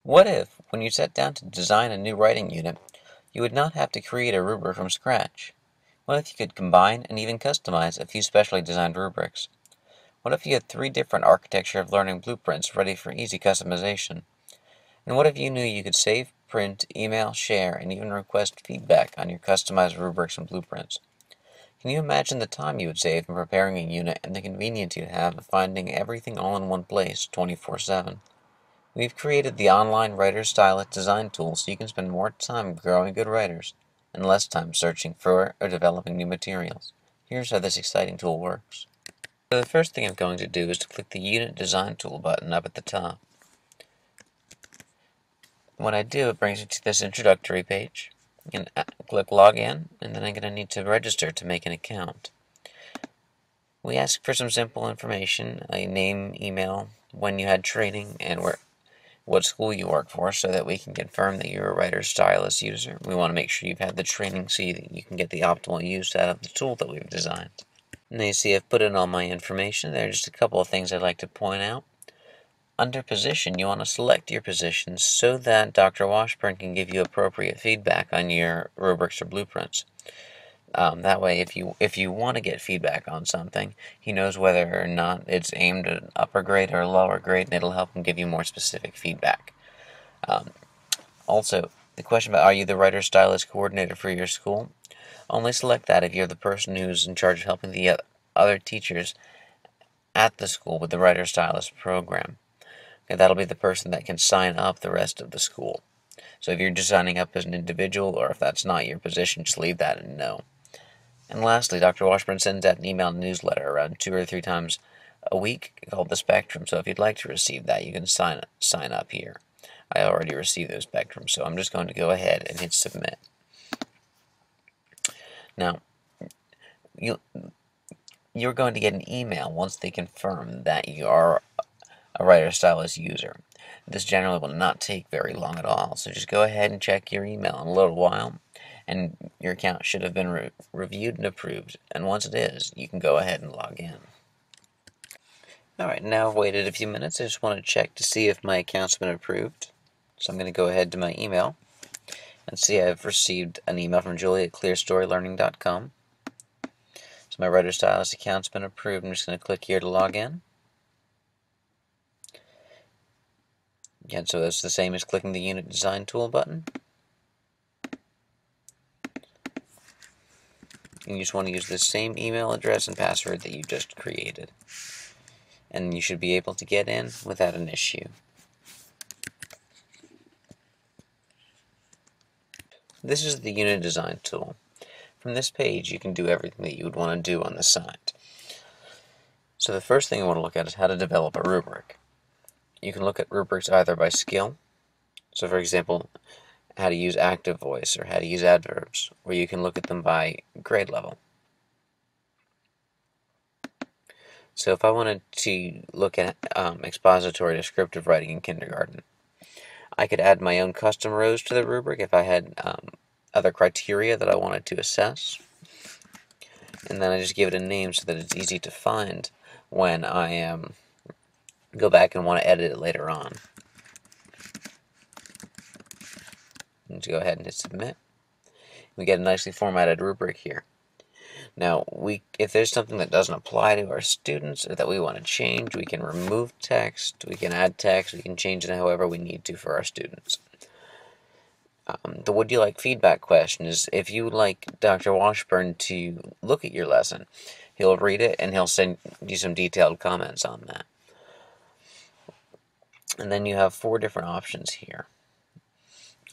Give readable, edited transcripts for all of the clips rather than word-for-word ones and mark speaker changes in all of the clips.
Speaker 1: What if, when you sat down to design a new writing unit, you would not have to create a rubric from scratch? What if you could combine and even customize a few specially designed rubrics? What if you had 3 different architecture of learning blueprints ready for easy customization? And what if you knew you could save, print, email, share, and even request feedback on your customized rubrics and blueprints? Can you imagine the time you would save in preparing a unit and the convenience you'd have of finding everything all in one place 24/7? We've created the online Writer Stylus design tool so you can spend more time growing good writers and less time searching for or developing new materials. Here's how this exciting tool works. So the first thing I'm going to do is to click the Unit Design Tool button up at the top. When I do, it brings me to this introductory page. You can click Login, and then I'm going to need to register to make an account. We ask for some simple information, a name, email, when you had training, and what school you work for, so that we can confirm that you're a Writer Stylus user. We want to make sure you've had the training so that you can get the optimal use out of the tool that we've designed. And you see I've put in all my information. There are just a couple of things I'd like to point out. Under Position, you want to select your position so that Dr. Washburn can give you appropriate feedback on your rubrics or blueprints. That way, if you want to get feedback on something, he knows whether or not it's aimed at an upper grade or a lower grade, and it'll help him give you more specific feedback. Also, the question about are you the Writer Stylus coordinator for your school? Only select that if you're the person who's in charge of helping the other teachers at the school with the Writer Stylus program. Okay, that'll be the person that can sign up the rest of the school. So if you're just signing up as an individual, or if that's not your position, just leave that in no. And lastly, Dr. Washburn sends out an email newsletter around 2 or 3 times a week called the Spectrum. So if you'd like to receive that, you can sign up here. I already received those Spectrums, so I'm just going to go ahead and hit Submit. Now, you're going to get an email once they confirm that you are a Writer Stylus user. This generally will not take very long at all, so just go ahead and check your email in a little while, and your account should have been reviewed and approved, and once it is, you can go ahead and log in. Alright, now I've waited a few minutes. I just want to check to see if my account's been approved. So I'm going to go ahead to my email and see I've received an email from Julie at clearstorylearning.com. So my Writer Stylus account's been approved. I'm just going to click here to log in. Again, so it's the same as clicking the Unit Design Tool button. You just want to use the same email address and password that you just created. And you should be able to get in without an issue. This is the Unit Design tool. From this page, you can do everything that you would want to do on the site. So the first thing I want to look at is how to develop a rubric. You can look at rubrics either by skill, so for example, how to use active voice or how to use adverbs, or you can look at them by grade level. So if I wanted to look at expository descriptive writing in kindergarten, I could add my own custom rows to the rubric if I had other criteria that I wanted to assess. And then I just give it a name so that it's easy to find when I go back and want to edit it later on. Let's go ahead and hit Submit. We get a nicely formatted rubric here. Now, if there's something that doesn't apply to our students or that we want to change, we can remove text, we can add text, we can change it however we need to for our students. The would you like feedback question is if you would like Dr. Washburn to look at your lesson, he'll read it and he'll send you some detailed comments on that. And then you have 4 different options here.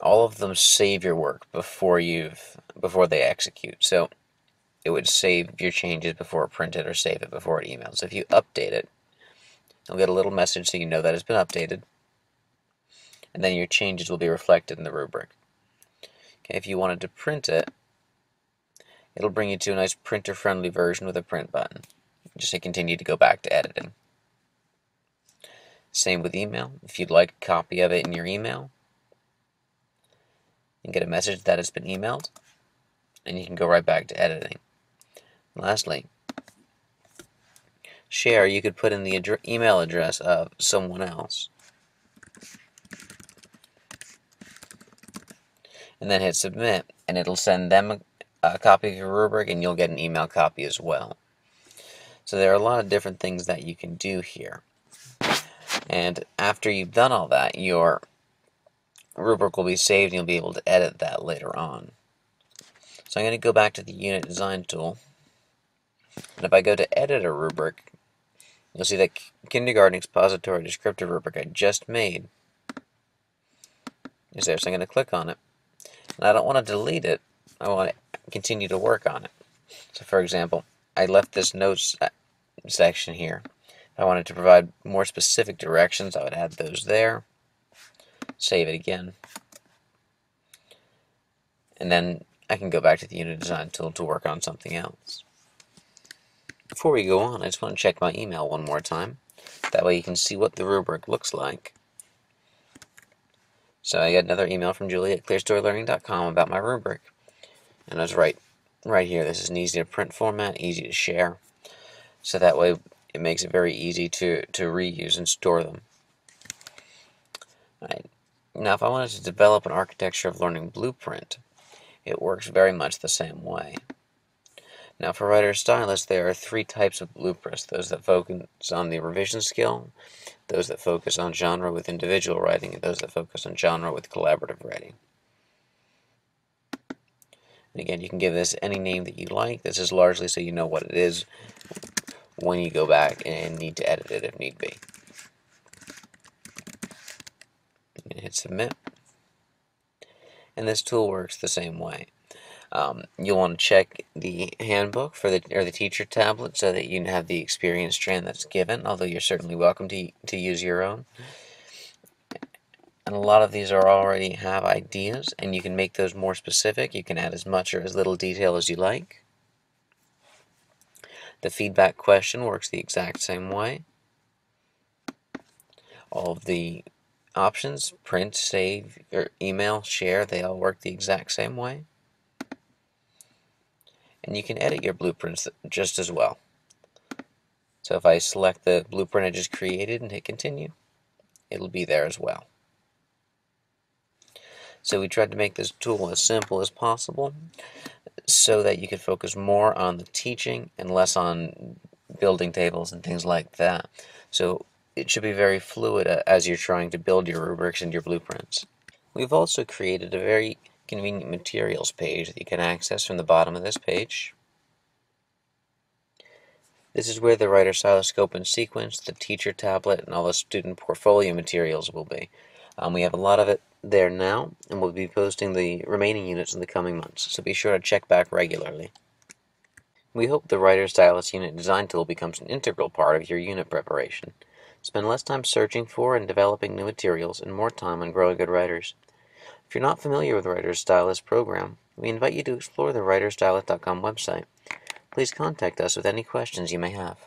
Speaker 1: All of them save your work before they execute. So it would save your changes before it printed or save it before it emails. If you update it, you'll get a little message so you know that it's been updated. And then your changes will be reflected in the rubric. Okay, if you wanted to print it, it'll bring you to a nice printer-friendly version with a print button. Just say continue to go back to editing. Same with email. If you'd like a copy of it in your email, you can get a message that it's been emailed, and you can go right back to editing. Lastly, share, you could put in the email address of someone else. and then hit submit, and it'll send them a copy of your rubric, and you'll get an email copy as well. So there are a lot of different things that you can do here. And after you've done all that, your rubric will be saved and you'll be able to edit that later on. So I'm going to go back to the unit design tool, and if I go to edit a rubric, you'll see that kindergarten expository descriptive rubric I just made is there. So I'm going to click on it, and I don't want to delete it, I want to continue to work on it. So for example, I left this notes section here. If I wanted to provide more specific directions, I would add those there, save it again, and then I can go back to the unit design tool to work on something else. Before we go on, I just want to check my email one more time. That way you can see what the rubric looks like. So I got another email from Julie at clearstorylearning.com about my rubric. And I was right here. This is an easy to print format, easy to share. So that way it makes it very easy to reuse and store them. Right. Now if I wanted to develop an architecture of learning blueprint, it works very much the same way. Now for Writer Stylus, there are 3 types of blueprints: those that focus on the revision skill, those that focus on genre with individual writing, and those that focus on genre with collaborative writing. And again, you can give this any name that you like. This is largely so you know what it is when you go back and need to edit it if need be. I'm going to hit submit. And this tool works the same way. You'll want to check the handbook for the teacher tablet so that you can have the experience strand that's given, although you're certainly welcome to use your own. And a lot of these already have ideas, and you can make those more specific. You can add as much or as little detail as you like. The feedback question works the exact same way. All of the options, print, save, or email, share, they all work the exact same way. And you can edit your blueprints just as well. So if I select the blueprint I just created and hit continue, it'll be there as well. So we tried to make this tool as simple as possible so that you could focus more on the teaching and less on building tables and things like that. So it should be very fluid as you're trying to build your rubrics and your blueprints. We've also created a very convenient materials page that you can access from the bottom of this page. This is where the Writer Stylus scope and sequence, the teacher tablet, and all the student portfolio materials will be. We have a lot of it there now, and we'll be posting the remaining units in the coming months, so be sure to check back regularly. We hope the Writer Stylus unit design tool becomes an integral part of your unit preparation. Spend less time searching for and developing new materials and more time on growing good writers. If you're not familiar with the Writer Stylus program, we invite you to explore the writerstylus.com website. Please contact us with any questions you may have.